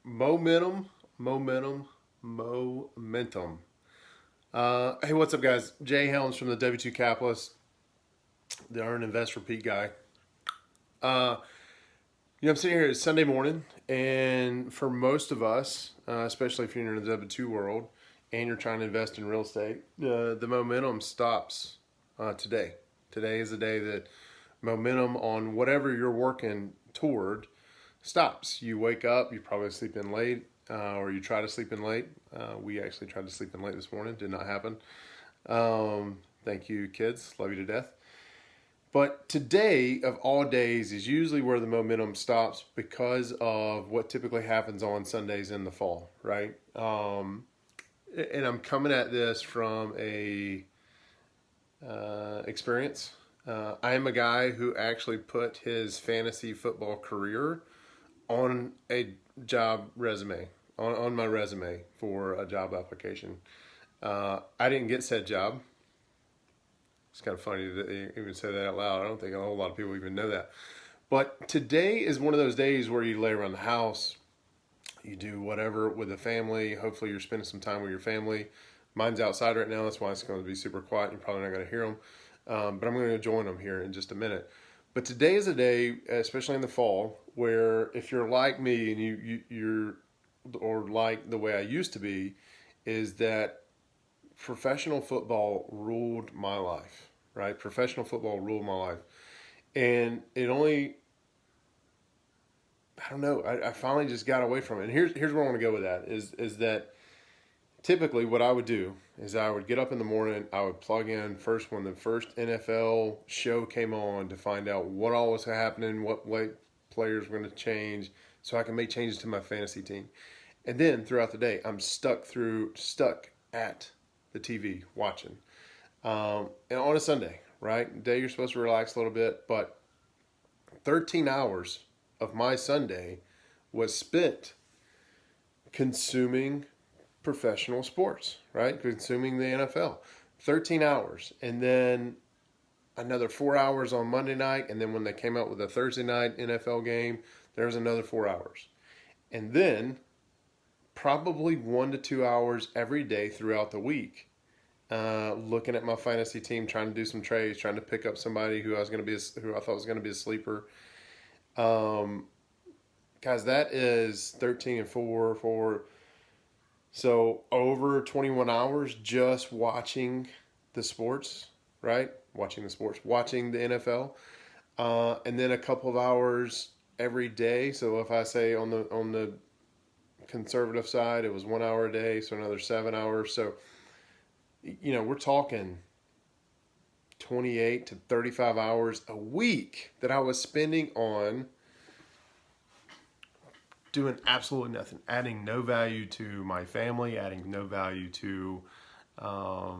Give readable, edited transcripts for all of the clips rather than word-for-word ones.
Momentum, momentum, momentum. Hey, what's up, guys? Jay Helms from the W2 Capitalist, the Earn Invest Repeat guy. Uh, I'm sitting here. It's Sunday morning, and for most of us, especially if you're in the W2 world and you're trying to invest in real estate, the momentum stops today. Today is the day that momentum on whatever you're working toward stops. You wake up, you probably sleep in late, or you try to sleep in late. We actually tried to sleep in late this morning. Did not happen. Thank you, kids. Love you to death. But today, of all days, is usually where the momentum stops because of what typically happens on Sundays in the fall, right? And I'm coming at this from a experience. I am a guy who actually put his fantasy football career on a job resume, on my resume for a job application. I didn't get said job. It's kind of funny to even say that out loud. I don't think a whole lot of people even know that. But today is one of those days where you lay around the house, you do whatever with the family. Hopefully you're spending some time with your family. Mine's outside right now. That's why it's going to be super quiet. You're probably not going to hear them. But I'm going to join them here in just a minute. But today is a day, especially in the fall, where if you're like me and you're or like the way I used to be, is that professional football ruled my life, right? Professional football ruled my life. And it only, I don't know, I finally just got away from it. And here's where I want to go with that, is that typically what I would do is I would get up in the morning, I would plug in first when the first NFL show came on to find out what all was happening, what players were going to change, so I can make changes to my fantasy team. And then throughout the day, I'm stuck at the TV watching. And on a Sunday, right? Day you're supposed to relax a little bit, but 13 hours of my Sunday was spent consuming professional sports, right? Consuming the NFL. 13 hours. And then another 4 hours on Monday night. And then when they came out with a Thursday night NFL game, there was another 4 hours. And then probably 1 to 2 hours every day throughout the week, looking at my fantasy team, trying to do some trades, trying to pick up somebody who I thought was going to be a sleeper. Guys, that is 13 and 4. So over 21 hours just watching the sports, right? Watching the NFL, and then a couple of hours every day. So if I say on the conservative side, it was 1 hour a day, so another 7 hours. So, we're talking 28 to 35 hours a week that I was spending on doing absolutely nothing, adding no value to my family, adding no value to our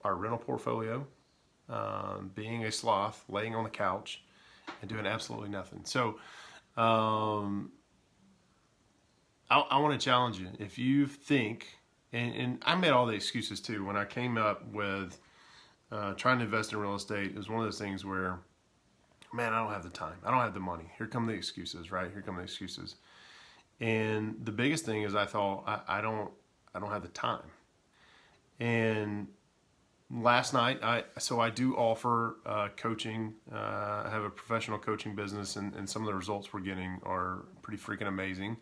rental portfolio, being a sloth, laying on the couch, and doing absolutely nothing. So, I want to challenge you. If you think, and I made all the excuses too, when I came up with trying to invest in real estate, it was one of those things where, man, I don't have the time. I don't have the money. Here come the excuses, right? Here come the excuses. And the biggest thing is I thought, I don't have the time. And last night, I do offer coaching. I have a professional coaching business, and some of the results we're getting are pretty freaking amazing.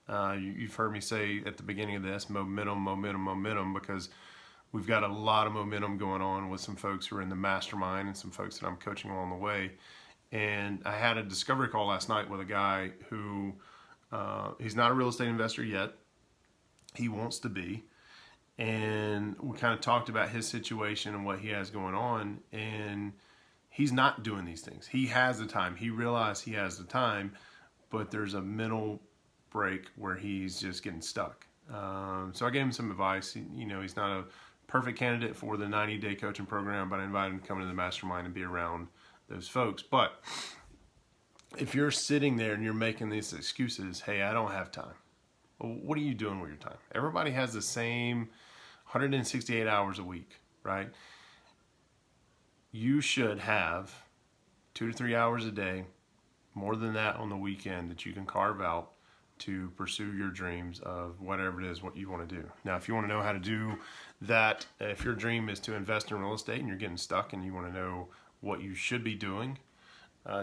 You've heard me say at the beginning of this, momentum, because we've got a lot of momentum going on with some folks who are in the mastermind and some folks that I'm coaching along the way. And I had a discovery call last night with a guy who, he's not a real estate investor yet. He wants to be. And we kind of talked about his situation and what he has going on. And he's not doing these things. He has the time. He realized he has the time, but there's a mental break where he's just getting stuck. So I gave him some advice. He's not a perfect candidate for the 90-day coaching program, but I invited him to come into the mastermind and be around those folks. But if you're sitting there and you're making these excuses, hey, I don't have time. Well, what are you doing with your time? Everybody has the same 168 hours a week, right? You should have 2 to 3 hours a day, more than that on the weekend, that you can carve out to pursue your dreams of whatever it is what you want to do. Now, if you want to know how to do that, if your dream is to invest in real estate and you're getting stuck and you want to know what you should be doing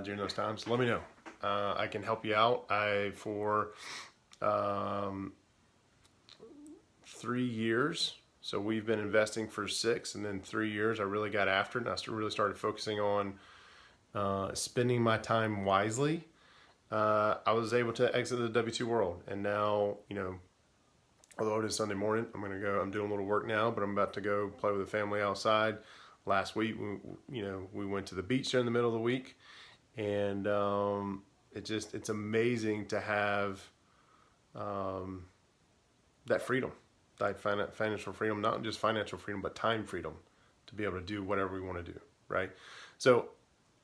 during those times, let me know. I can help you out. For 3 years, so we've been investing for 6, and then 3 years I really got after it, and I really started focusing on spending my time wisely. I was able to exit the W-2 world, and now, you know, although it is Sunday morning, I'm doing a little work now, but I'm about to go play with the family outside. Last week, we went to the beach there in the middle of the week, and it's amazing to have that freedom, that financial freedom, not just financial freedom, but time freedom to be able to do whatever we want to do, right? So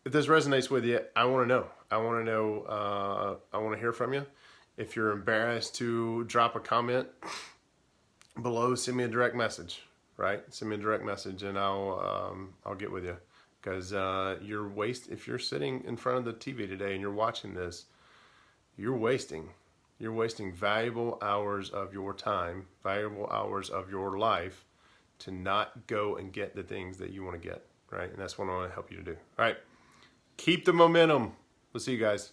if this resonates with you, I want to know. I want to hear from you. If you're embarrassed to drop a comment below, send me a direct message, right? Send me a direct message, and I'll get with you. Because if you're sitting in front of the TV today and you're watching this, you're wasting valuable hours of your time, valuable hours of your life to not go and get the things that you want to get, right? And that's what I want to help you to do. All right. Keep the momentum. We'll see you guys.